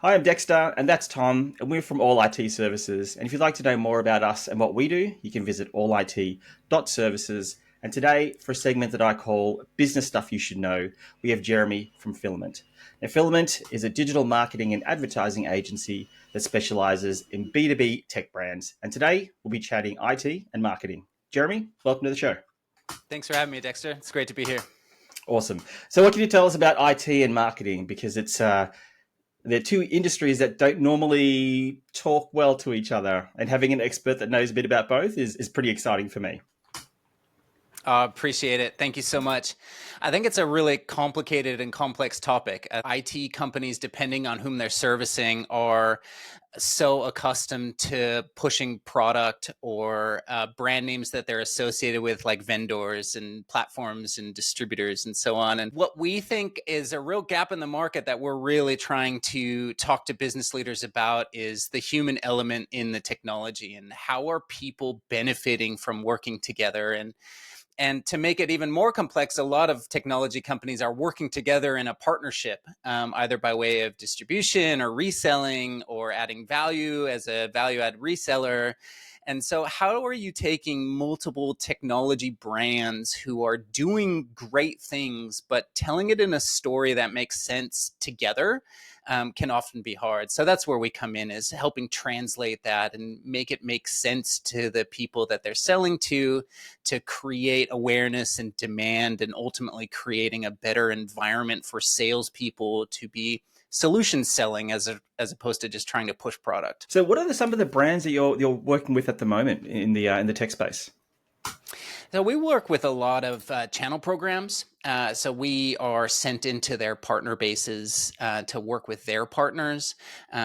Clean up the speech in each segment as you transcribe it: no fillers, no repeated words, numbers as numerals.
Hi, I'm Dexter, and that's Tom, and we're from All I.T Services. And if you'd like to know more about us and what we do, you can visit allit.services. And today, for a segment that I call Business Stuff You Should Know, we have Jeremy from Filament. Now, Filament is a digital marketing and advertising agency that specializes in B2B tech brands. And today, we'll be chatting IT and marketing. Jeremy, welcome to the show. Thanks for having me, Dexter. It's great to be here. Awesome. So, what can you tell us about IT and marketing? Because they're two industries that don't normally talk well to each other, and having an expert that knows a bit about both is pretty exciting for me. Appreciate it. Thank you so much. I think it's a really complicated and complex topic. IT companies, depending on whom they're servicing, are so accustomed to pushing product or brand names that they're associated with, like vendors and platforms and distributors and so on. And what we think is a real gap in the market that we're really trying to talk to business leaders about is the human element in the technology, and how are people benefiting from working together. And to make it even more complex, a lot of technology companies are working together in a partnership, either by way of distribution or reselling or adding value as a value add reseller. And so how are you taking multiple technology brands who are doing great things, but telling it in a story that makes sense together? Can often be hard. So that's where we come in, is helping translate that and make it make sense to the people that they're selling to create awareness and demand, and ultimately creating a better environment for salespeople to be solution selling as opposed to just trying to push product. So, what are some of the brands that you're working with at the moment in the tech space? So we work with a lot of channel programs. So we are sent into their partner bases to work with their partners.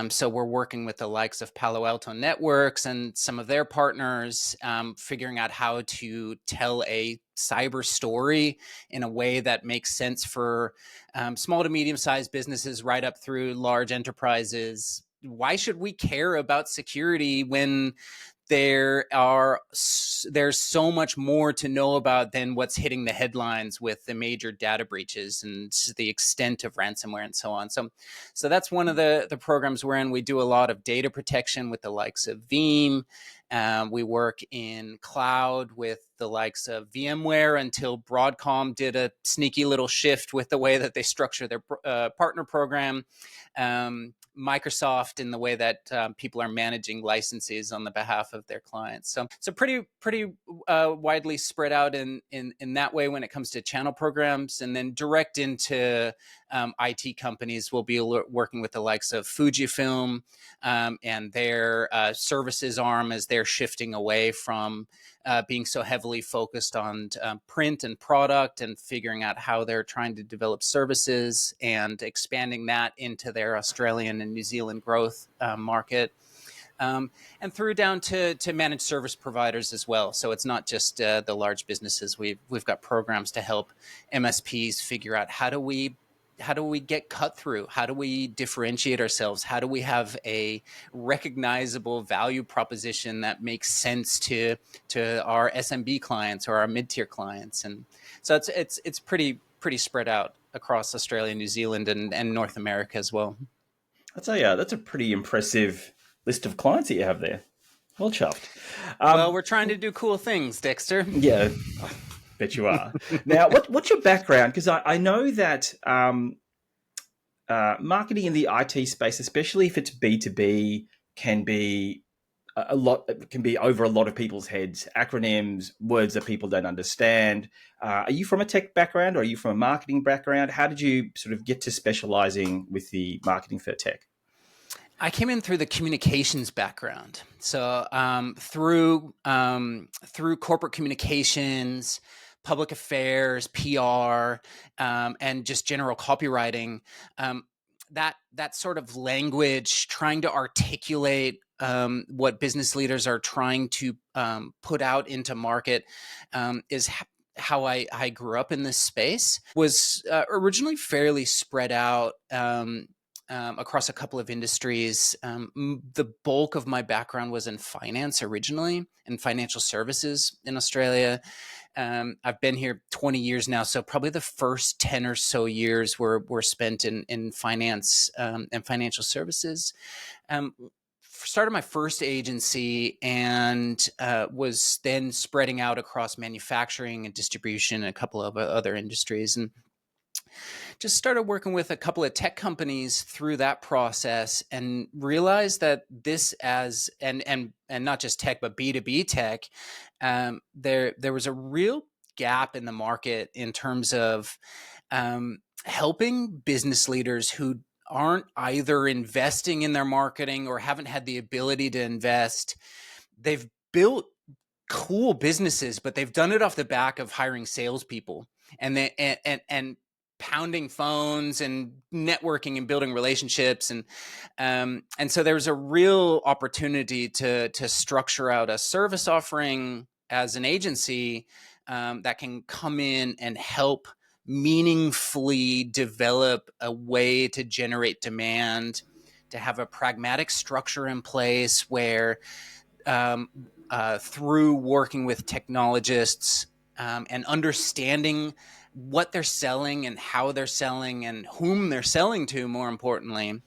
So we're working with the likes of Palo Alto Networks and some of their partners, figuring out how to tell a cyber story in a way that makes sense for small to medium-sized businesses right up through large enterprises. Why should we care about security when there's so much more to know about than what's hitting the headlines with the major data breaches and the extent of ransomware and so on? So that's one of the programs we're in. We do a lot of data protection with the likes of Veeam. We work in cloud with the likes of VMware, until Broadcom did a sneaky little shift with the way that they structure their partner program. Microsoft in the way that people are managing licenses on the behalf of their clients. So pretty widely spread out in that way when it comes to channel programs. And then direct into IT companies, will be working with the likes of Fujifilm and their services arm, as they're shifting away from being so heavily focused on print and product, and figuring out how they're trying to develop services and expanding that into their Australian and New Zealand growth market. And through down to managed service providers as well. So it's not just the large businesses. We've got programs to help MSPs figure out how do we get cut through? How do we differentiate ourselves? How do we have a recognizable value proposition that makes sense to our SMB clients or our mid-tier clients? And so it's pretty spread out across Australia, New Zealand, and North America as well. That's a pretty impressive list of clients that you have there. Well chuffed. Well, we're trying to do cool things, Dexter. Yeah, I bet you are. Now, what's your background? Because I know that marketing in the IT space, especially if it's B2B, can be a lot. Can be over a lot of people's heads. Acronyms, words that people don't understand. Are you from a tech background, or are you from a marketing background? How did you sort of get to specializing with the marketing for tech? I came in through the communications background. So through corporate communications, public affairs, PR, and just general copywriting, that sort of language, trying to articulate what business leaders are trying to put out into market, is how I grew up in this space. Was originally fairly spread out. across a couple of industries. The bulk of my background was in finance originally, in financial services in Australia. I've been here 20 years now, so probably the first 10 or so years were spent in finance and financial services. Started my first agency and was then spreading out across manufacturing and distribution and a couple of other industries, and just started working with a couple of tech companies through that process, and realized that this as and not just tech but B2B tech, there was a real gap in the market in terms of helping business leaders who aren't either investing in their marketing or haven't had the ability to invest. They've built cool businesses, but they've done it off the back of hiring salespeople and pounding phones and networking and building relationships, and so there's a real opportunity to structure out a service offering as an agency that can come in and help meaningfully develop a way to generate demand, to have a pragmatic structure in place where through working with technologists and understanding what they're selling and how they're selling and whom they're selling to, more importantly,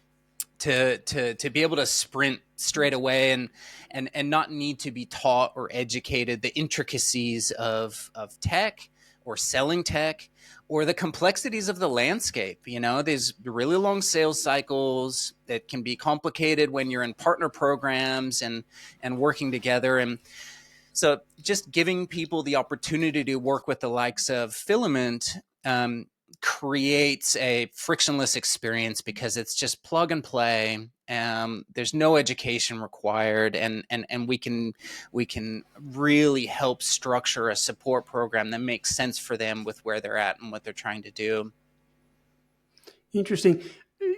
to be able to sprint straight away and not need to be taught or educated the intricacies of tech or selling tech or the complexities of the landscape. There's really long sales cycles that can be complicated when you're in partner programs and working together. And so just giving people the opportunity to work with the likes of Filament creates a frictionless experience because it's just plug and play. There's no education required, and we can really help structure a support program that makes sense for them with where they're at and what they're trying to do. Interesting.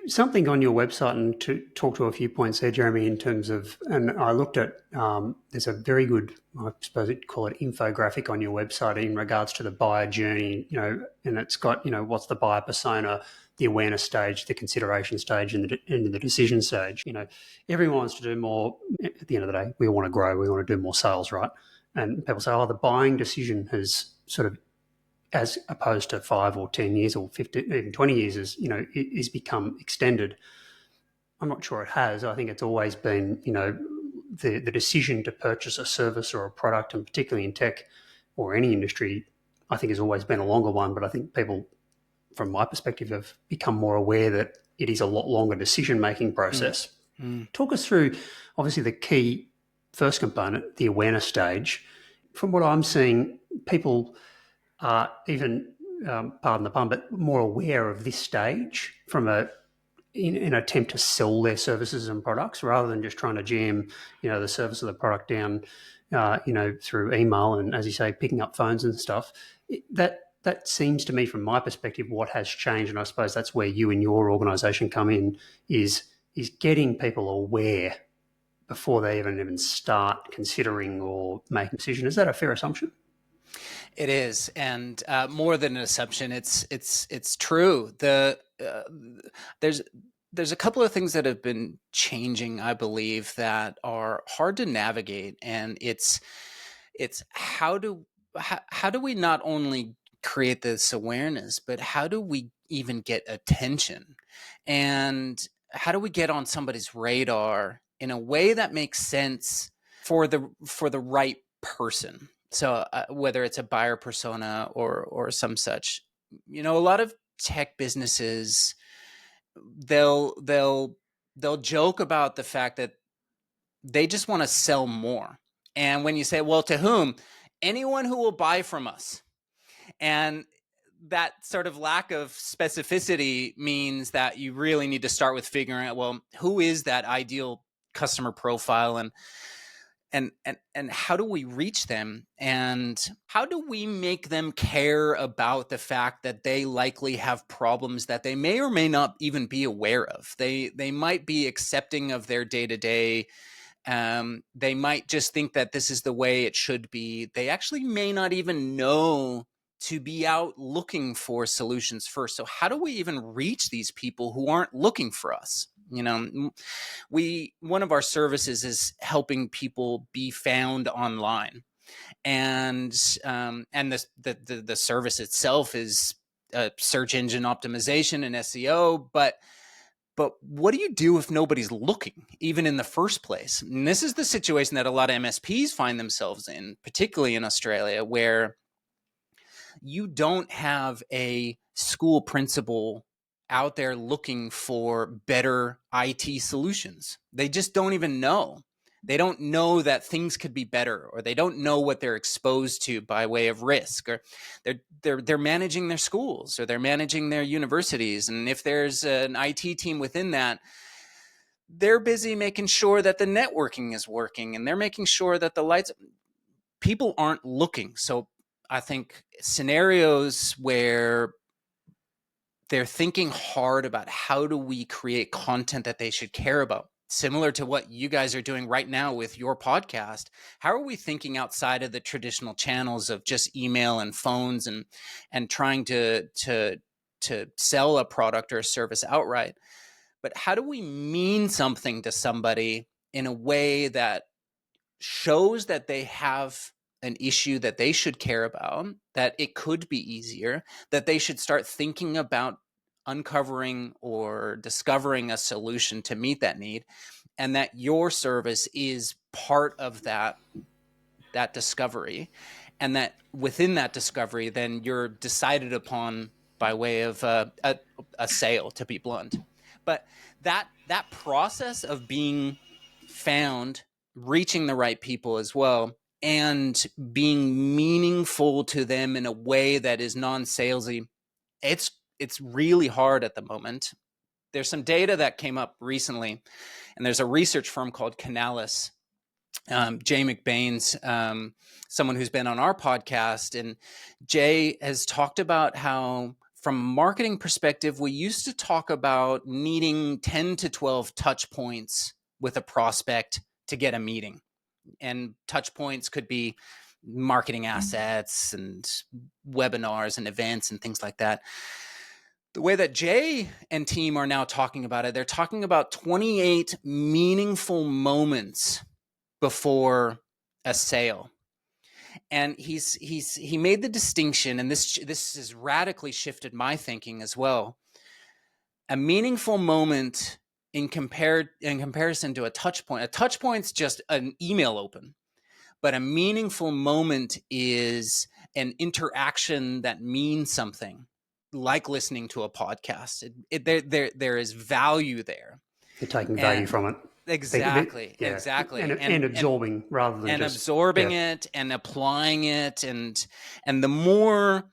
Something on your website, and to talk to a few points there, Jeremy, in terms of, and I looked at, there's a very good, I suppose you'd call it, infographic on your website in regards to the buyer journey, and it's got, what's the buyer persona, the awareness stage, the consideration stage, and the decision stage. Everyone wants to do more. At the end of the day, we all want to grow, we want to do more sales, right? And people say, the buying decision has sort of, as opposed to 5 or 10 years or 15, even 20 years, is become extended. I'm not sure it has. I think it's always been, the decision to purchase a service or a product, and particularly in tech or any industry, I think has always been a longer one. But I think people, from my perspective, have become more aware that it is a lot longer decision-making process. Talk us through, obviously, the key first component, the awareness stage. From what I'm seeing, people are even, pardon the pun, but more aware of this stage in an attempt to sell their services and products, rather than just trying to jam, the service of the product down, through email and, as you say, picking up phones and stuff. That seems to me, from my perspective, what has changed, and I suppose that's where you and your organisation come in, is getting people aware before they even start considering or making a decision. Is that a fair assumption? It is, and more than an assumption, it's true. There's a couple of things that have been changing, I believe, that are hard to navigate, and it's how do we not only create this awareness, but how do we even get attention, and how do we get on somebody's radar in a way that makes sense for the right person? So whether it's a buyer persona or some such, a lot of tech businesses, they'll joke about the fact that they just want to sell more. And when you say, well, to whom? Anyone who will buy from us. And that sort of lack of specificity means that you really need to start with figuring out, well, who is that ideal customer profile, and how do we reach them, and how do we make them care about the fact that they likely have problems that they may or may not even be aware of. They might be accepting of their day-to-day. They might just think that this is the way it should be. They actually may not even know to be out looking for solutions first. So how do we even reach these people who aren't looking for us? One of our services is helping people be found online, and the service itself is search engine optimization and SEO, but what do you do if nobody's looking, even in the first place? And this is the situation that a lot of MSPs find themselves in, particularly in Australia, where you don't have a school principal out there looking for better IT solutions. They just don't even know. They don't know that things could be better, or they don't know what they're exposed to by way of risk, or they're managing their schools, or they're managing their universities. And if there's an IT team within that, they're busy making sure that the networking is working, and they're making sure that the lights, people aren't looking. So I think scenarios where they're thinking hard about how do we create content that they should care about, similar to what you guys are doing right now with your podcast. How are we thinking outside of the traditional channels of just email and phones and trying to sell a product or a service outright? But how do we mean something to somebody in a way that shows that they have an issue that they should care about, that it could be easier, that they should start thinking about uncovering or discovering a solution to meet that need, and that your service is part of that discovery, and that within that discovery, then you're decided upon by way of a sale, to be blunt. But that process of being found, reaching the right people as well, and being meaningful to them in a way that is non-salesy, it's really hard at the moment. There's some data that came up recently, and there's a research firm called Canalys. Jay McBain's someone who's been on our podcast, and Jay has talked about how, from a marketing perspective, we used to talk about needing 10 to 12 touch points with a prospect to get a meeting. And touch points could be marketing assets and webinars and events and things like that. The way that Jay and team are now talking about it, they're talking about 28 meaningful moments before a sale. And he made the distinction, and this has radically shifted my thinking as well. A meaningful moment in comparison to a touch point. A touch point's just an email open, but a meaningful moment is an interaction that means something, like listening to a podcast. There is value there. They're taking value from it. Exactly. And absorbing rather than just absorbing it and applying it, and the more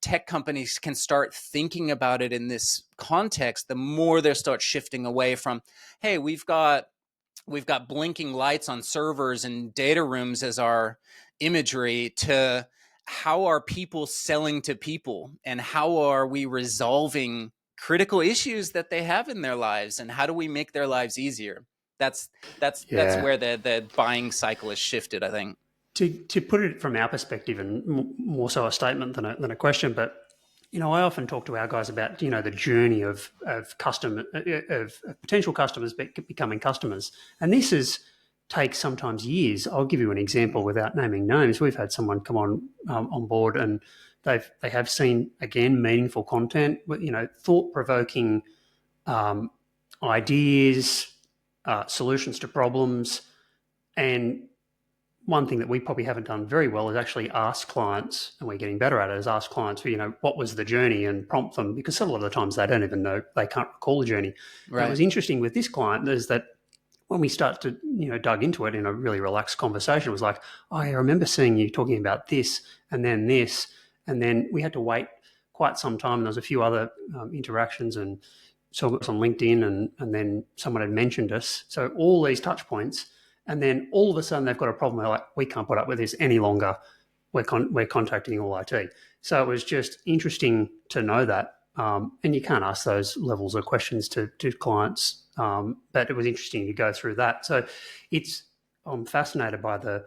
tech companies can start thinking about it in this context, the more they'll start shifting away from, hey, we've got blinking lights on servers and data rooms as our imagery, to how are people selling to people, and how are we resolving critical issues that they have in their lives, and how do we make their lives easier? That's where the buying cycle has shifted, I think. To put it from our perspective, and more so a statement than a question, but I often talk to our guys about the journey of potential customers becoming customers, and this takes sometimes years. I'll give you an example without naming names. We've had someone come on board, and they have seen, again, meaningful content, thought-provoking ideas, solutions to problems. And one thing that we probably haven't done very well is actually ask clients, and we're getting better at it, is ask clients, what was the journey, and prompt them, because a lot of the times they don't even know, they can't recall the journey. Right. What was interesting with this client is that when we start to, dug into it in a really relaxed conversation, it was like, oh, I remember seeing you talking about this, and then this, and then we had to wait quite some time. And there was a few other interactions, and saw us on LinkedIn, and then someone had mentioned us. So all these touch points, and then all of a sudden they've got a problem. They're like, we can't put up with this any longer. We're contacting All I.T. So it was just interesting to know that. And you can't ask those levels of questions to clients, but it was interesting to go through that. So I'm fascinated by the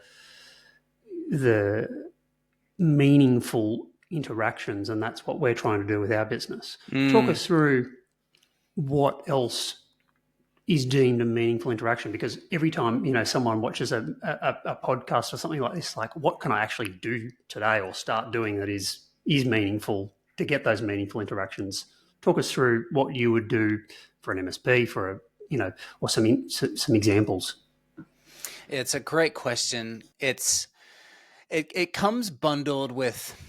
meaningful interactions, and that's what we're trying to do with our business. Talk us through what else is deemed a meaningful interaction, because every time someone watches a podcast or something like this, like, what can I actually do today or start doing that is meaningful to get those meaningful interactions? Talk us through what you would do for an MSP, for or some examples. It's a great question. It comes bundled with,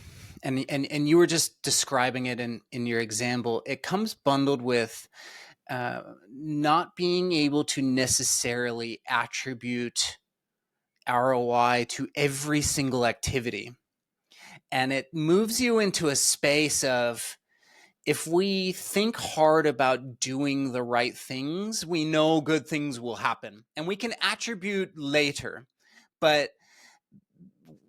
and you were just describing it in your example. It comes bundled with not being able to necessarily attribute ROI to every single activity. And it moves you into a space of, if we think hard about doing the right things, we know good things will happen and we can attribute later. But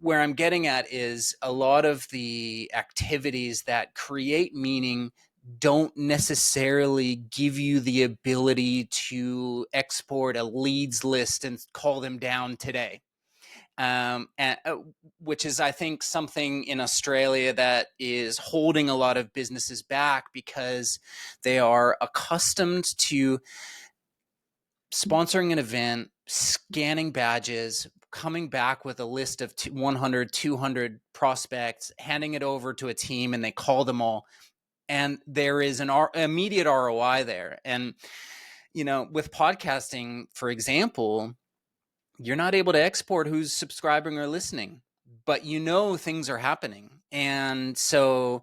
where I'm getting at is, a lot of the activities that create meaning don't necessarily give you the ability to export a leads list and call them down today. Which is, I think, something in Australia that is holding a lot of businesses back, because they are accustomed to sponsoring an event, scanning badges, coming back with a list of 100, 200 prospects, handing it over to a team, and they call them all. And there is an immediate ROI there. And, with podcasting, for example, you're not able to export who's subscribing or listening, but things are happening. And so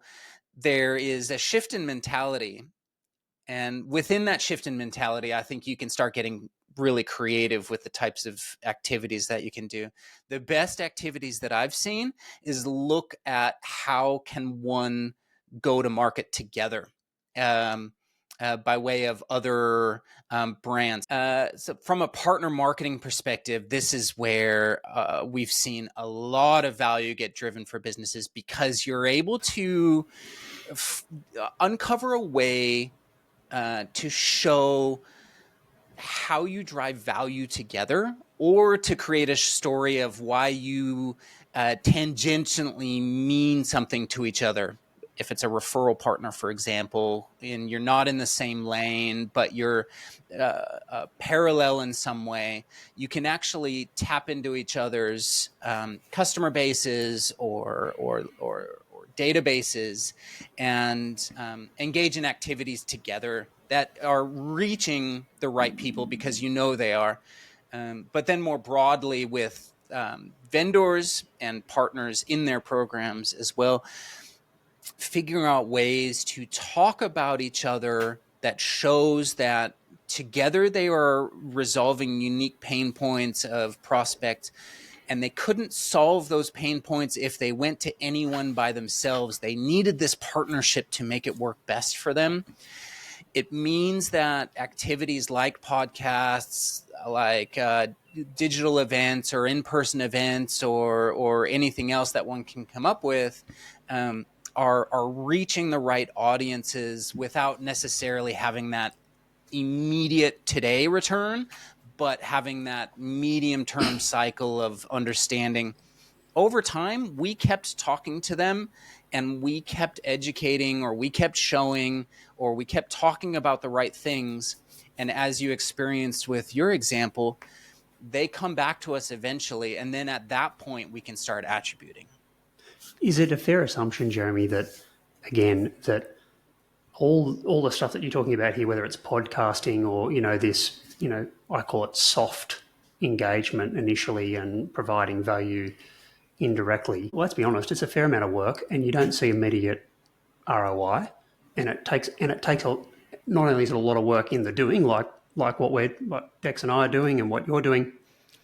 there is a shift in mentality. And within that shift in mentality, I think you can start getting really creative with the types of activities that you can do. The best activities that I've seen is look at how can one go to market together. By way of other brands. So from a partner marketing perspective, this is where we've seen a lot of value get driven for businesses, because you're able to uncover a way to show how you drive value together, or to create a story of why you tangentially mean something to each other. If it's a referral partner, for example, and you're not in the same lane, but you're parallel in some way, you can actually tap into each other's customer bases or databases, and engage in activities together that are reaching the right people, because they are. But then more broadly with vendors and partners in their programs as well, figuring out ways to talk about each other that shows that together they are resolving unique pain points of prospects, and they couldn't solve those pain points if they went to anyone by themselves. They needed this partnership to make it work best for them. It means that activities like podcasts, like digital events or in-person events, or anything else that one can come up with, are reaching the right audiences without necessarily having that immediate today return, but having that medium-term cycle of understanding. Over time, we kept talking to them, and we kept educating, or we kept showing, or we kept talking about the right things. And as you experienced with your example, they come back to us eventually. And then at that point, we can start attributing. Is it a fair assumption, Jeremy, that, again, that all the stuff that you're talking about here, whether it's podcasting or, this, I call it soft engagement initially and providing value indirectly, well, let's be honest, it's a fair amount of work, and you don't see immediate ROI, and it takes not only is it a lot of work in the doing, like what Dex and I are doing and what you're doing,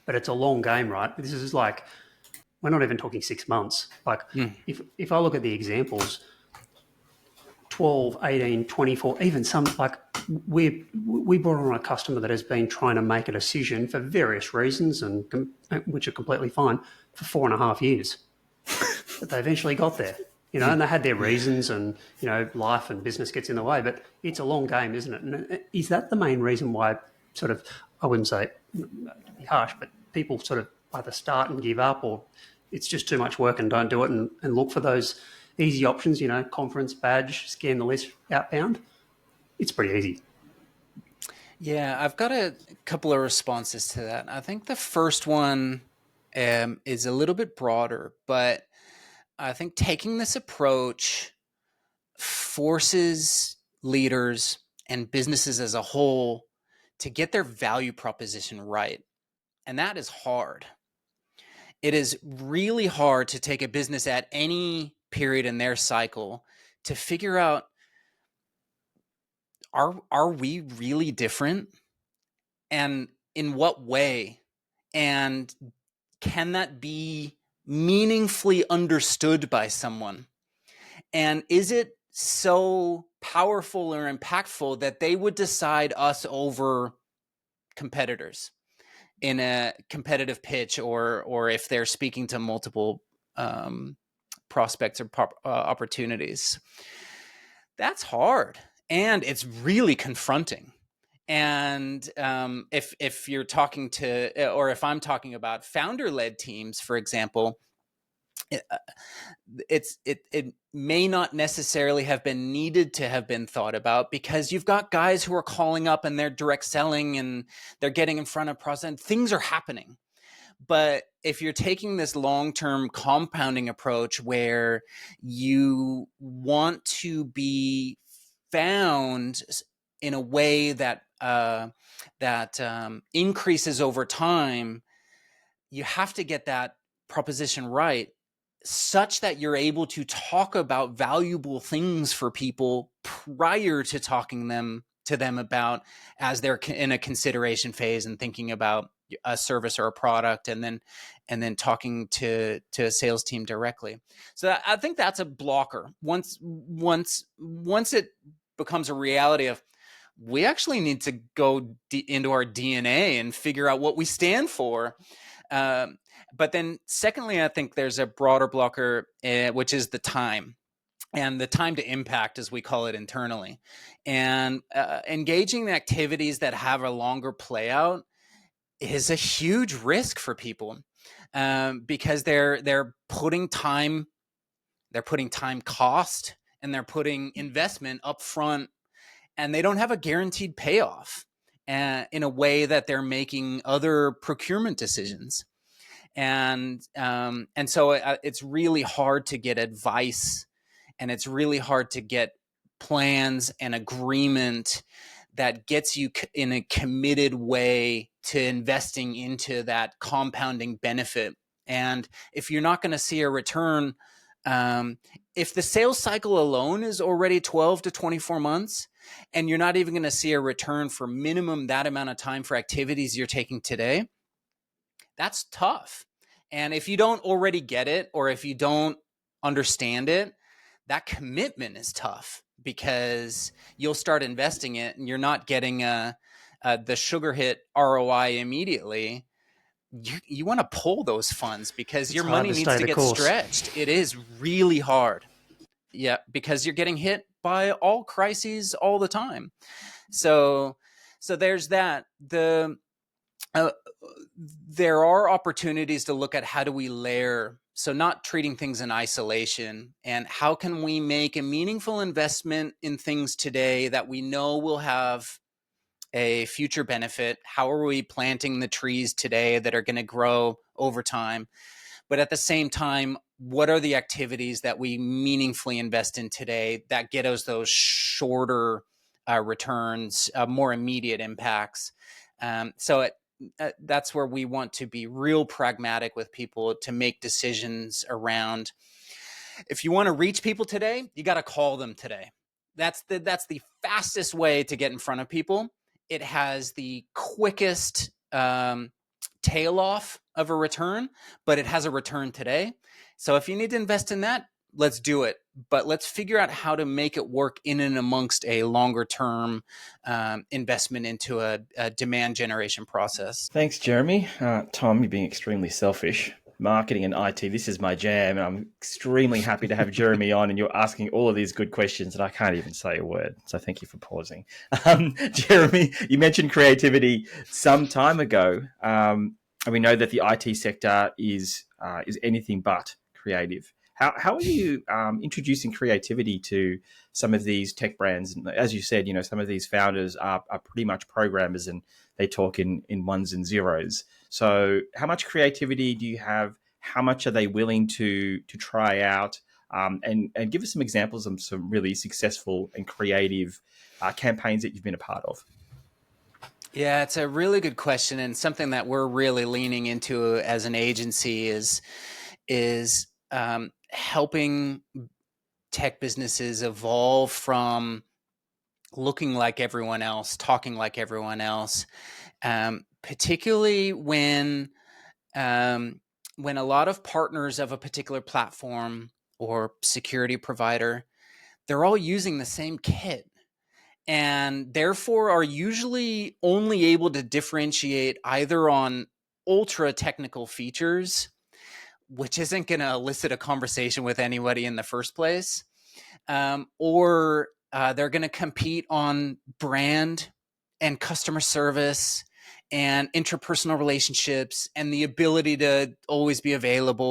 but it's a long game, right? This is like, we're not even talking 6 months. Like if I look at the examples, 12, 18, 24, even some, like we brought on a customer that has been trying to make a decision for various reasons, and which are completely fine, for 4.5 years. But they eventually got there, and they had their reasons, and, life and business gets in the way, but it's a long game, isn't it? And is that the main reason why sort of, I wouldn't say to be harsh, but people sort of either start and give up, or it's just too much work and don't do it, and look for those easy options, conference, badge, scan the list, outbound. It's pretty easy. Yeah, I've got a couple of responses to that. I think the first one is a little bit broader, but I think taking this approach forces leaders and businesses as a whole to get their value proposition right. And that is hard. It is really hard to take a business at any period in their cycle to figure out, are we really different? And in what way? And can that be meaningfully understood by someone? And is it so powerful or impactful that they would decide us over competitors in a competitive pitch, or if they're speaking to multiple prospects or opportunities? That's hard, and it's really confronting. And if you're talking to, or if I'm talking about founder-led teams, for example, it may not necessarily have been needed to have been thought about, because you've got guys who are calling up and they're direct selling and they're getting in front of prospects. Things are happening. But if you're taking this long-term compounding approach where you want to be found in a way that increases over time, you have to get that proposition right, such that you're able to talk about valuable things for people prior to talking to them about, as they're in a consideration phase and thinking about a service or a product, and then talking to a sales team directly. So I think that's a blocker. Once it becomes a reality of, we actually need to go into our DNA and figure out what we stand for. But then secondly, I think there's a broader blocker, which is the time. And the time to impact, as we call it internally. And engaging in activities that have a longer play out is a huge risk for people, because they're putting time cost, and they're putting investment up front, and they don't have a guaranteed payoff in a way that they're making other procurement decisions. And so it's really hard to get advice, and it's really hard to get plans and agreement that gets you in a committed way to investing into that compounding benefit. And if you're not going to see a return, if the sales cycle alone is already 12 to 24 months, and you're not even going to see a return for minimum that amount of time for activities you're taking today, that's tough. And if you don't already get it, or if you don't understand it, that commitment is tough, because you'll start investing it and you're not getting the sugar hit ROI immediately. You want to pull those funds, because your money needs to get stretched. It is really hard. Yeah, because you're getting hit by all crises all the time. So there's that. There are opportunities to look at, how do we layer, so not treating things in isolation, and how can we make a meaningful investment in things today that we know will have a future benefit? How are we planting the trees today that are going to grow over time? But at the same time, what are the activities that we meaningfully invest in today that get us those shorter returns, more immediate impacts? So that's where we want to be real pragmatic with people, to make decisions around, if you want to reach people today, you got to call them today. That's the fastest way to get in front of people. It has the quickest tail off of a return, but it has a return today. So if you need to invest in that, let's do it. But let's figure out how to make it work in and amongst a longer term investment into a demand generation process. Thanks, Jeremy. Tom, you're being extremely selfish. Marketing and IT, this is my jam, and I'm extremely happy to have Jeremy on, and you're asking all of these good questions, and I can't even say a word, so thank you for pausing. Jeremy, you mentioned creativity some time ago. and we know that the IT sector is anything but creative. How are you introducing creativity to some of these tech brands? And as you said, some of these founders are pretty much programmers, and they talk in ones and zeros. So how much creativity do you have? How much are they willing to try out? And give us some examples of some really successful and creative campaigns that you've been a part of. Yeah, it's a really good question, and something that we're really leaning into as an agency is helping tech businesses evolve from looking like everyone else, talking like everyone else, particularly when a lot of partners of a particular platform or security provider, they're all using the same kit, and therefore are usually only able to differentiate either on ultra technical features, which isn't going to elicit a conversation with anybody in the first place, or they're going to compete on brand and customer service and interpersonal relationships and the ability to always be available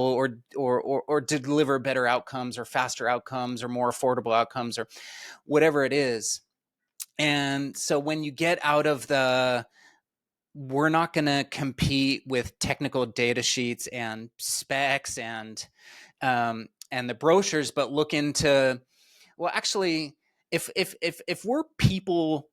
or to deliver better outcomes or faster outcomes or more affordable outcomes or whatever it is. And so when you get out of we're not going to compete with technical data sheets and specs and the brochures, but look into, well, actually, if we're people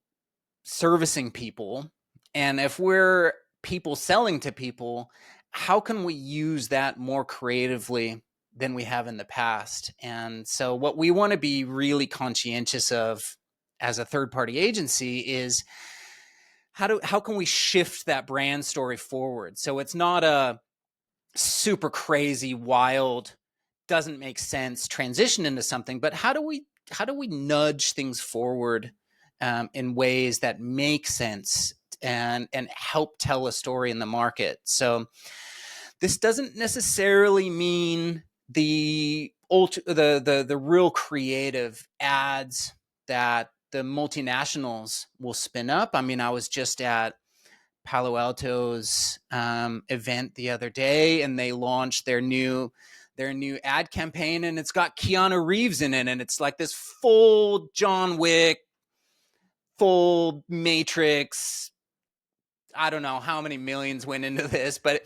servicing people, and if we're people selling to people, how can we use that more creatively than we have in the past? And so what we want to be really conscientious of as a third-party agency is how can we shift that brand story forward? So it's not a super crazy, wild, doesn't make sense transition into something, but how do we nudge things forward in ways that make sense and help tell a story in the market? So this doesn't necessarily mean the real creative ads that the multinationals will spin up. I mean, I was just at Palo Alto's event the other day, and they launched their new ad campaign, and it's got Keanu Reeves in it, and it's like this full John Wick, full Matrix. I don't know how many millions went into this, but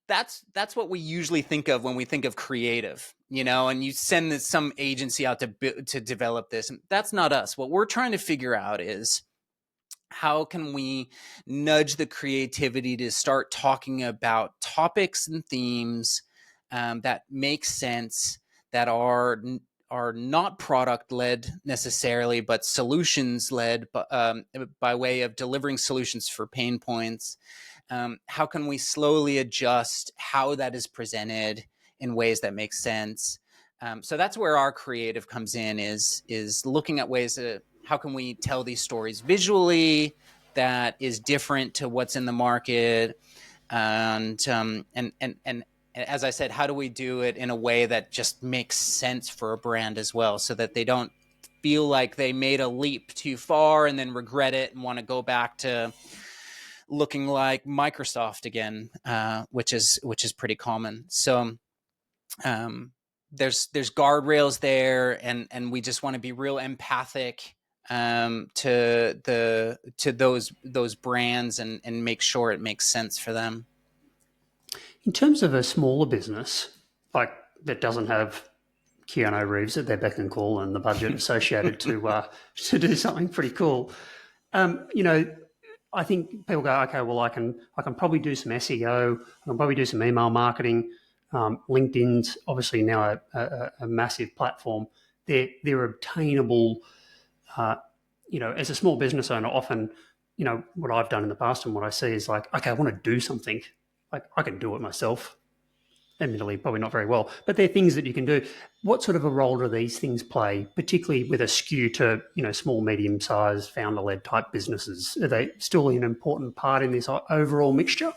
that's what we usually think of when we think of creative, and you send some agency out to develop this. And that's not us. What we're trying to figure out is how can we nudge the creativity to start talking about topics and themes that make sense, that are not product led necessarily, but solutions led by way of delivering solutions for pain points. How can we slowly adjust how that is presented in ways that make sense? So that's where our creative comes in, is looking at ways to, how can we tell these stories visually that is different to what's in the market, and as I said, how do we do it in a way that just makes sense for a brand as well, so that they don't feel like they made a leap too far and then regret it and want to go back to looking like Microsoft again, which is pretty common. So there's guardrails there, and we just want to be real empathic to those brands and make sure it makes sense for them. In terms of a smaller business, like that doesn't have Keanu Reeves at their beck and call and the budget associated to do something pretty cool, I think people go, okay, well, I can probably do some SEO, I can probably do some email marketing. LinkedIn's obviously now a massive platform. They're obtainable. As a small business owner, often, what I've done in the past and what I see is like, okay, I want to do something. Like, I can do it myself. Admittedly, probably not very well, but they're things that you can do. What sort of a role do these things play, particularly with a skew to, small, medium-sized, founder-led type businesses? Are they still an important part in this overall mixture?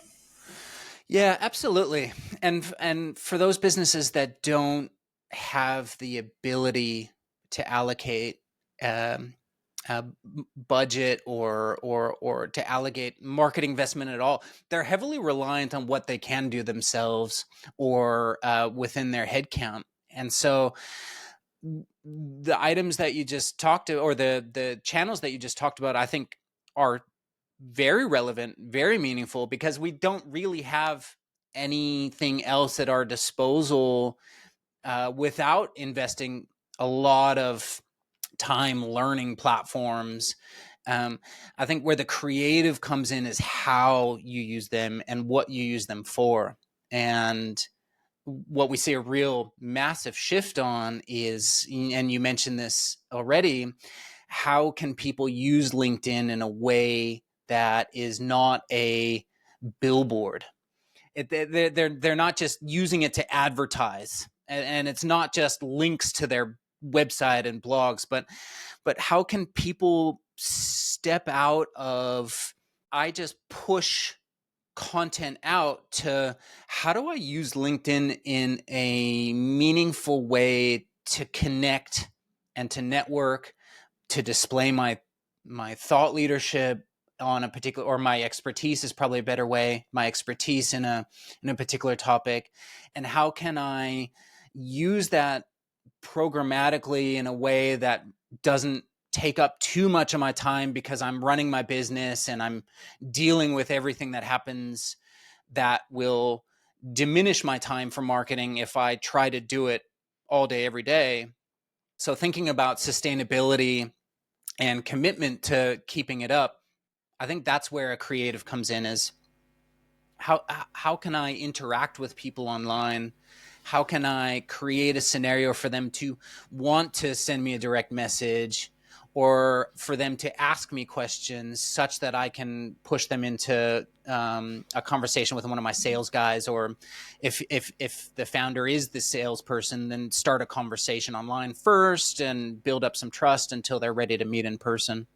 Yeah, absolutely. And for those businesses that don't have the ability to allocate budget or to allocate marketing investment at all. They're heavily reliant on what they can do themselves or within their headcount. And so the items that you just talked to, or the channels that you just talked about, I think are very relevant, very meaningful, because we don't really have anything else at our disposal without investing a lot of time learning platforms. I think where the creative comes in is how you use them and what you use them for. And what we see a real massive shift on is, and you mentioned this already, how can people use LinkedIn in a way that is not a billboard? They're not just using it to advertise, and it's not just links to their website and blogs, but how can people step out of, I just push content out, to how do I use LinkedIn in a meaningful way to connect and to network, to display my thought leadership on a particular, or my expertise is probably a better way, my expertise in a particular topic, and how can I use that programmatically in a way that doesn't take up too much of my time, because I'm running my business and I'm dealing with everything that happens that will diminish my time for marketing if I try to do it all day, every day. So thinking about sustainability and commitment to keeping it up, I think that's where a creative comes in, is how can I interact with people online? How can I create a scenario for them to want to send me a direct message, or for them to ask me questions such that I can push them into a conversation with one of my sales guys, or if the founder is the salesperson, then start a conversation online first and build up some trust until they're ready to meet in person.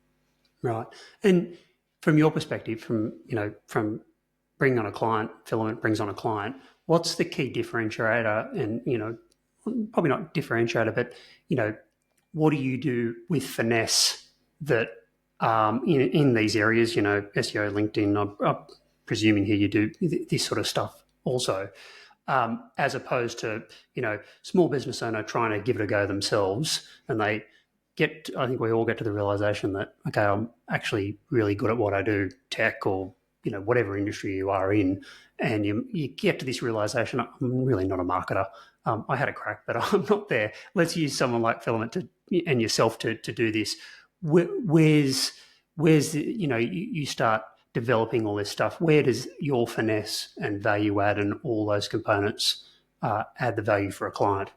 Right. And from your perspective, from bringing on a client, Filament brings on a client, what's the key differentiator? And, probably not differentiator, but, what do you do with finesse that in these areas, SEO, LinkedIn, I'm presuming here you do this sort of stuff also, as opposed to, small business owner trying to give it a go themselves, and I think we all get to the realization that, okay, I'm actually really good at what I do, tech or, whatever industry you are in. And you get to this realization, I'm really not a marketer. I had a crack, but I'm not there. Let's use someone like Filament and yourself to do this. Where's the, you start developing all this stuff. Where does your finesse and value add and all those components add the value for a client?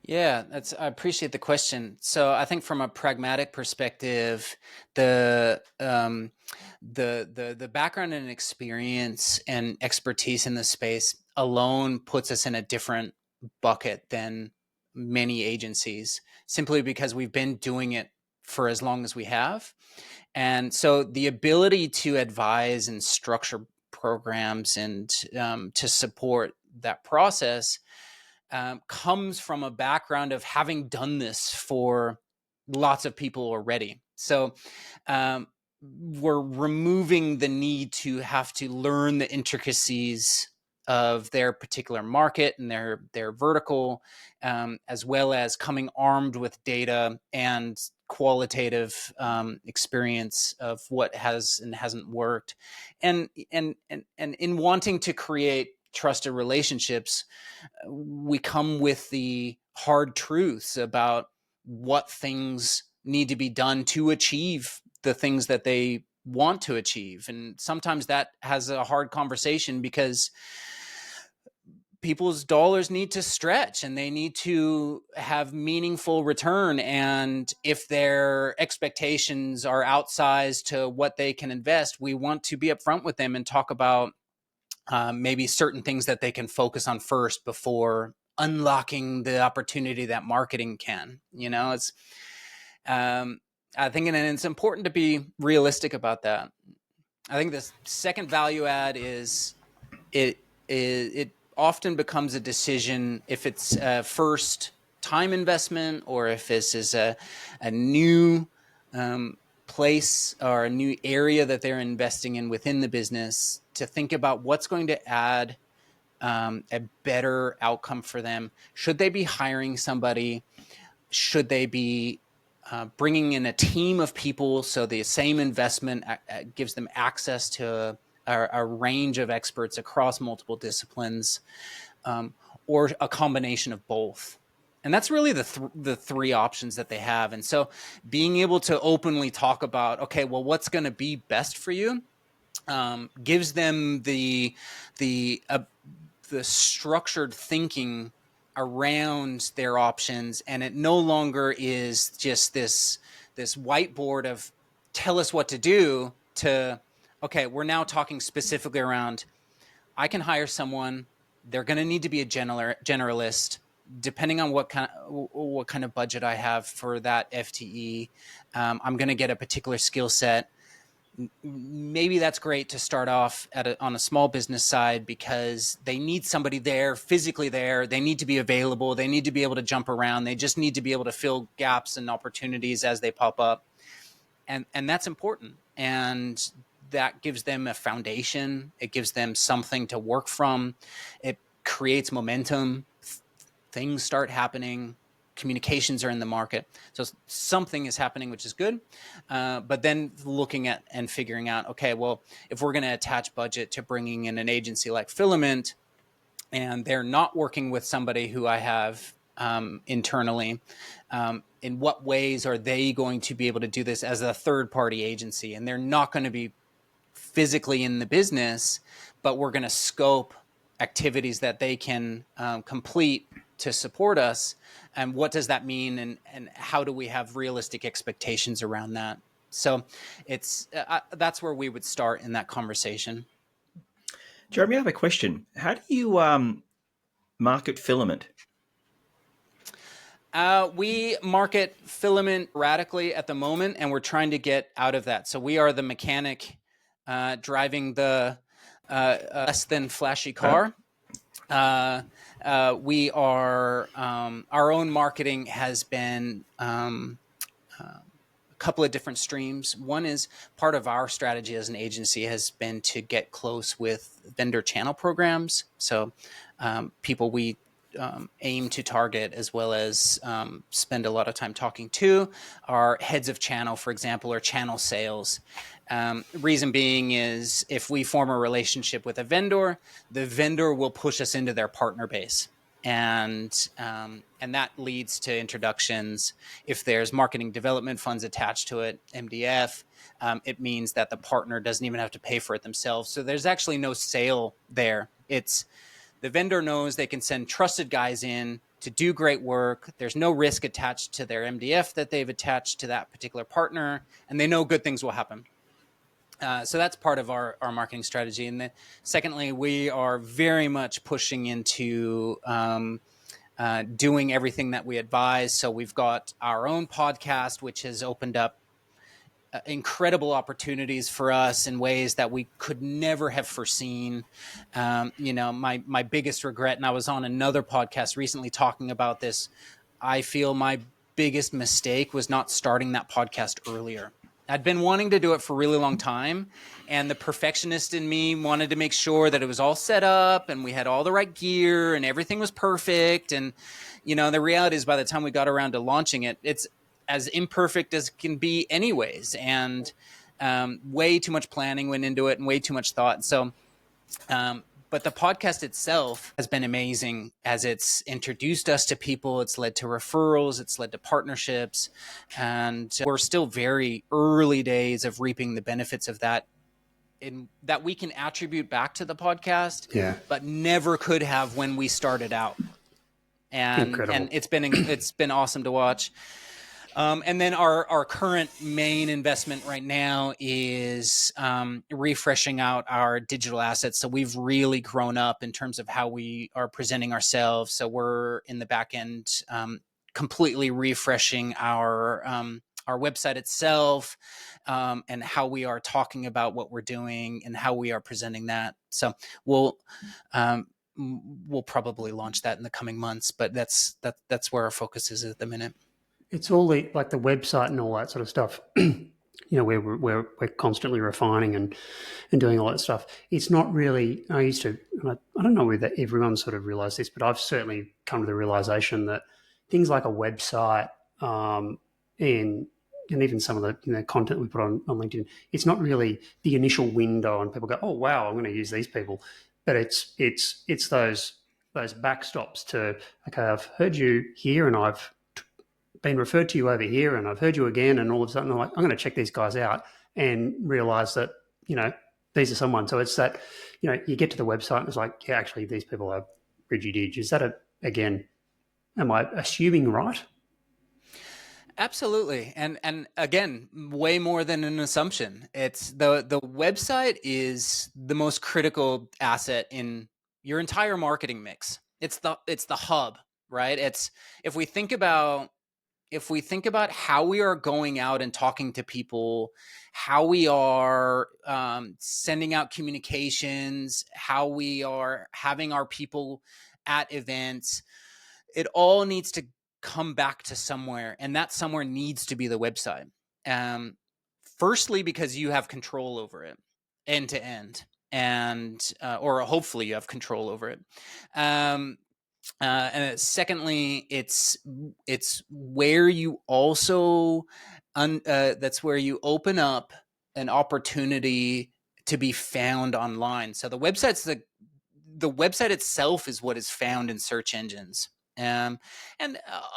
Yeah, I appreciate the question. So I think from a pragmatic perspective, the background and experience and expertise in this space alone puts us in a different bucket than many agencies, simply because we've been doing it for as long as we have. And so the ability to advise and structure programs and to support that process comes from a background of having done this for lots of people already. So we're removing the need to have to learn the intricacies of their particular market and their vertical, as well as coming armed with data and qualitative experience of what has and hasn't worked, and in wanting to create trusted relationships, we come with the hard truths about what things need to be done to achieve the things that they want to achieve. And sometimes that has a hard conversation, because people's dollars need to stretch and they need to have meaningful return. And if their expectations are outsized to what they can invest, we want to be upfront with them and talk about maybe certain things that they can focus on first before unlocking the opportunity that marketing can. It's I think, and it's important to be realistic about that. I think the second value add is it often becomes a decision if it's first time investment, or if this is a new place or a new area that they're investing in within the business, to think about what's going to add a better outcome for them. Should they be hiring somebody? Should they be bringing in a team of people so the same investment gives them access to a range of experts across multiple disciplines, or a combination of both? And that's really the three options that they have. And so being able to openly talk about, okay, well, what's going to be best for you, gives them the structured thinking around their options. And it no longer is just this whiteboard of tell us what to do, to, okay, we're now talking specifically around, I can hire someone, they're going to need to be a generalist, depending on what kind of budget I have for that FTE. I'm going to get a particular skill set. Maybe that's great to start off on a small business side, because they need somebody there, physically there. They need to be available. They need to be able to jump around. They just need to be able to fill gaps and opportunities as they pop up. And that's important. And that gives them a foundation. It gives them something to work from. It creates momentum. Things start happening. Communications are in the market. So something is happening, which is good. But then looking at and figuring out, okay, well, if we're going to attach budget to bringing in an agency like Filament, and they're not working with somebody who I have internally, in what ways are they going to be able to do this as a third-party agency? And they're not going to be physically in the business, but we're going to scope activities that they can complete to support us. And what does that mean? And how do we have realistic expectations around that? So it's that's where we would start in that conversation. Jeremy, I have a question. How do you market Filament? We market Filament radically at the moment, and we're trying to get out of that. So we are the mechanic driving the less than flashy car. We are our own marketing has been a couple of different streams. One is part of our strategy as an agency has been to get close with vendor channel programs. So people we aim to target, as well as spend a lot of time talking to, are heads of channel, for example, or channel sales. Reason being is, if we form a relationship with a vendor, the vendor will push us into their partner base. And that leads to introductions. If there's marketing development funds attached to it, MDF, it means that the partner doesn't even have to pay for it themselves. So there's actually no sale there. It's the vendor knows they can send trusted guys in to do great work. There's no risk attached to their MDF that they've attached to that particular partner, and they know good things will happen. So that's part of our marketing strategy. And then secondly, we are very much pushing into doing everything that we advise. So we've got our own podcast, which has opened up incredible opportunities for us in ways that we could never have foreseen. My biggest regret, and I was on another podcast recently talking about this, I feel my biggest mistake was not starting that podcast earlier. I'd been wanting to do it for a really long time, and the perfectionist in me wanted to make sure that it was all set up and we had all the right gear and everything was perfect. And, the reality is, by the time we got around to launching it, it's as imperfect as it can be anyways. And way too much planning went into it and way too much thought. So, but the podcast itself has been amazing, as it's introduced us to people. It's led to referrals. It's led to partnerships. And we're still very early days of reaping the benefits of that, in that we can attribute back to the podcast, but never could have when we started out. And it's been awesome to watch. And then our current main investment right now is refreshing out our digital assets. So we've really grown up in terms of how we are presenting ourselves. So we're in the back end completely refreshing our website itself, and how we are talking about what we're doing and how we are presenting that. So we'll we'll probably launch that in the coming months, but that's where our focus is at the minute. It's all the website and all that sort of stuff. We're constantly refining and doing all that stuff. It's not really. I used to. I don't know whether everyone sort of realised this, but I've certainly come to the realisation that things like a website and even some of the content we put on LinkedIn, it's not really the initial window and people go, oh wow, I'm going to use these people, but it's those backstops to, okay, I've heard you here and I've been referred to you over here and I've heard you again, and all of a sudden I'm like, I'm going to check these guys out and realise that these are someone. So it's that you get to the website and it's like, yeah, actually these people are Bridgie. Is that again? Am I assuming right? Absolutely. And again, way more than an assumption. It's the website is the most critical asset in your entire marketing mix. It's the hub, right? It's if we think about how we are going out and talking to people, how we are sending out communications, how we are having our people at events, it all needs to come back to somewhere, and that somewhere needs to be the website. Firstly, because you have control over it end to end, and or hopefully you have control over it. And secondly, it's where you also that's where you open up an opportunity to be found online. So the website itself is what is found in search engines. And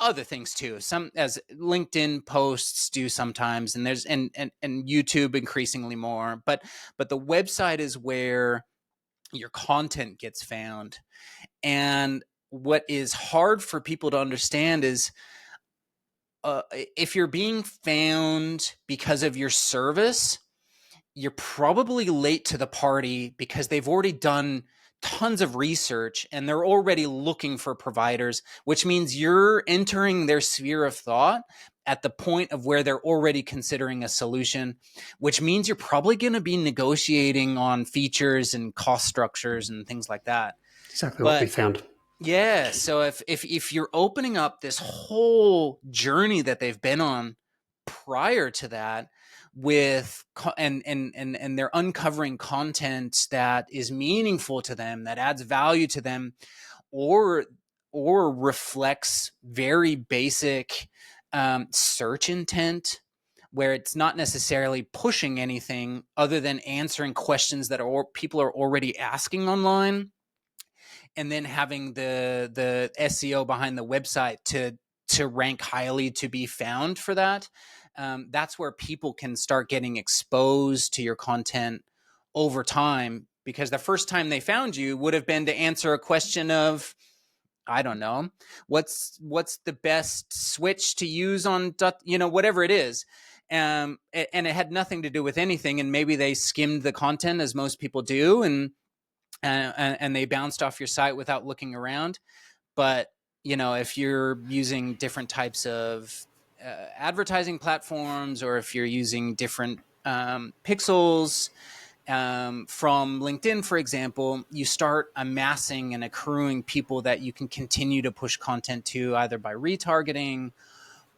other things too. Some, as LinkedIn posts do sometimes, and there's and YouTube increasingly more. But the website is where your content gets found. And what is hard for people to understand is if you're being found because of your service, you're probably late to the party because they've already done tons of research and they're already looking for providers, which means you're entering their sphere of thought at the point of where they're already considering a solution, which means you're probably going to be negotiating on features and cost structures and things like that. Exactly what we found. Yeah. So if you're opening up this whole journey that they've been on prior to that, with and they're uncovering content that is meaningful to them, that adds value to them, or reflects very basic search intent, where it's not necessarily pushing anything other than answering questions that people are already asking online, and then having the SEO behind the website to rank highly to be found for that. That's where people can start getting exposed to your content over time, because the first time they found you would have been to answer a question of, I don't know, what's the best switch to use on, whatever it is. And it had nothing to do with anything. And maybe they skimmed the content, as most people do, and they bounced off your site without looking around. But, if you're using different types of advertising platforms, or if you're using different pixels from LinkedIn, for example, you start amassing and accruing people that you can continue to push content to, either by retargeting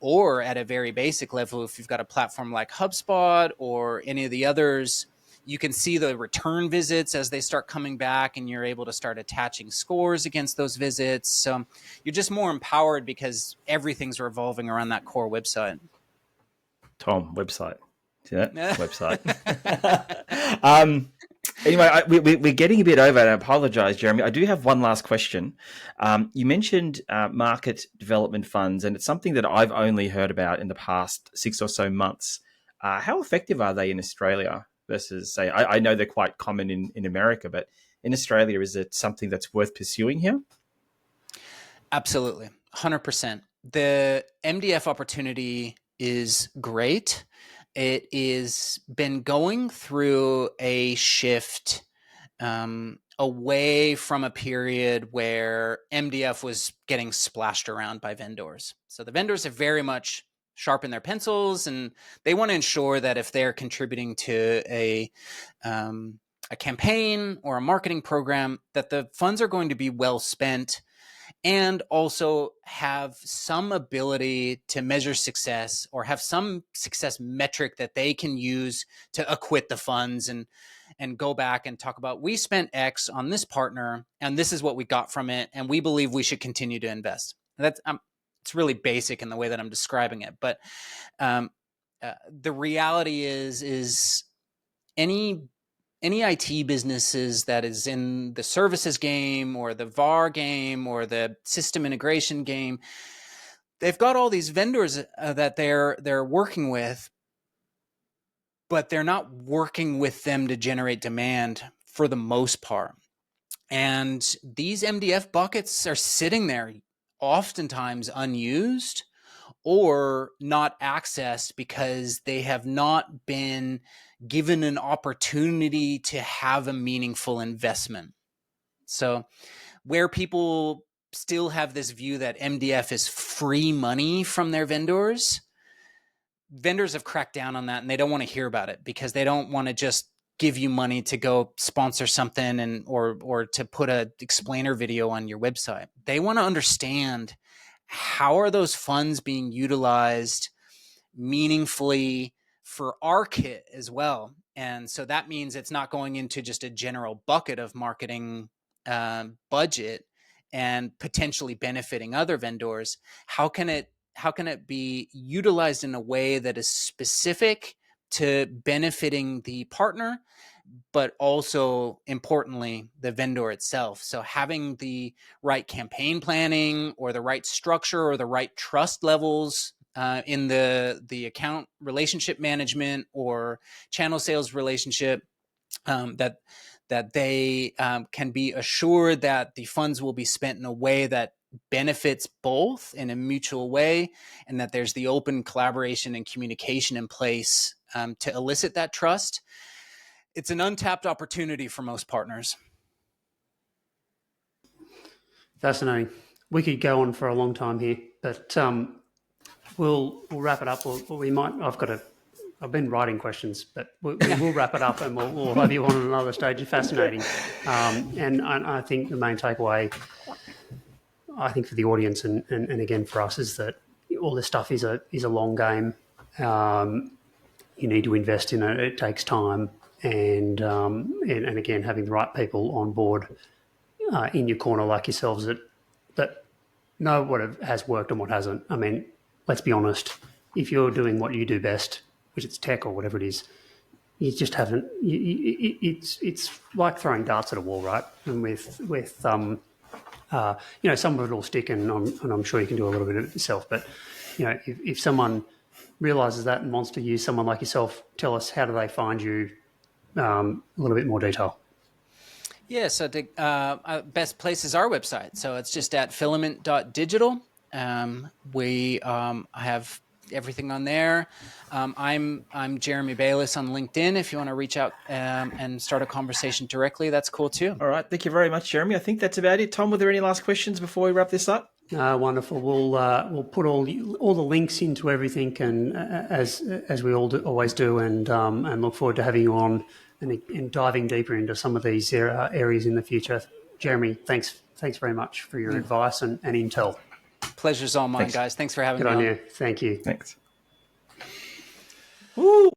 or at a very basic level. If you've got a platform like HubSpot or any of the others, you can see the return visits as they start coming back, and you're able to start attaching scores against those visits. So you're just more empowered because everything's revolving around that core website. Tom, website. See that? Website. Anyway, we're getting a bit over, and I apologize, Jeremy. I do have one last question. You mentioned market development funds, and it's something that I've only heard about in the past 6 or so months. How effective are they in Australia versus, say, I know they're quite common in America, but in Australia, is it something that's worth pursuing here? Absolutely. 100%. The MDF opportunity is great. It is been going through a shift away from a period where MDF was getting splashed around by vendors. So the vendors have very much sharpened their pencils, and they want to ensure that if they're contributing to a a campaign or a marketing program, that the funds are going to be well spent and also have some ability to measure success or have some success metric that they can use to acquit the funds and go back and talk about, we spent X on this partner and this is what we got from it, and we believe we should continue to invest. And that's it's really basic in the way that I'm describing it, but the reality is any IT businesses that is in the services game or the VAR game or the system integration game, they've got all these vendors that they're working with, but they're not working with them to generate demand for the most part. And these MDF buckets are sitting there oftentimes unused or not accessed because they have not been given an opportunity to have a meaningful investment. So where people still have this view that MDF is free money from their vendors have cracked down on that, and they don't want to hear about it because they don't want to just give you money to go sponsor something and or to put a explainer video on your website. They want to understand, how are those funds being utilized meaningfully for our kit as well? And so that means it's not going into just a general bucket of marketing budget and potentially benefiting other vendors. How can it be utilized in a way that is specific to benefiting the partner, but also importantly, the vendor itself? So having the right campaign planning or the right structure or the right trust levels in the account relationship management or channel sales relationship, that they can be assured that the funds will be spent in a way that benefits both in a mutual way, and that there's the open collaboration and communication in place to elicit that trust. It's an untapped opportunity for most partners. Fascinating. We could go on for a long time here, but we'll wrap it up. We might. I've been writing questions, but we'll wrap it up and we'll have you on another stage. It's fascinating, and I think the main takeaway, I think for the audience and again for us, is that all this stuff is a long game. You need to invest in it. It takes time, and again, having the right people on board in your corner like yourselves that know what has worked and what hasn't. I mean, let's be honest. If you're doing what you do best, which it's tech or whatever it is, you just haven't. It's like throwing darts at a wall, right? And with some of it will stick, and I'm sure you can do a little bit of it yourself. But if someone realizes that and wants to use someone like yourself, tell us, how do they find you? A little bit more detail. Yeah, so the best place is our website. So it's just at filament.digital. We have everything on there. I'm Jeremy Balius on LinkedIn. If you want to reach out and start a conversation directly, that's cool too. All right. Thank you very much, Jeremy. I think that's about it. Tom, were there any last questions before we wrap this up? Wonderful. We'll put all the links into everything, and as we always do, and look forward to having you on and diving deeper into some of these areas in the future. Jeremy, thanks very much for your advice and intel. Pleasure's all mine, guys. Thanks for having me Good on. on you. Thank you. Thanks. Woo!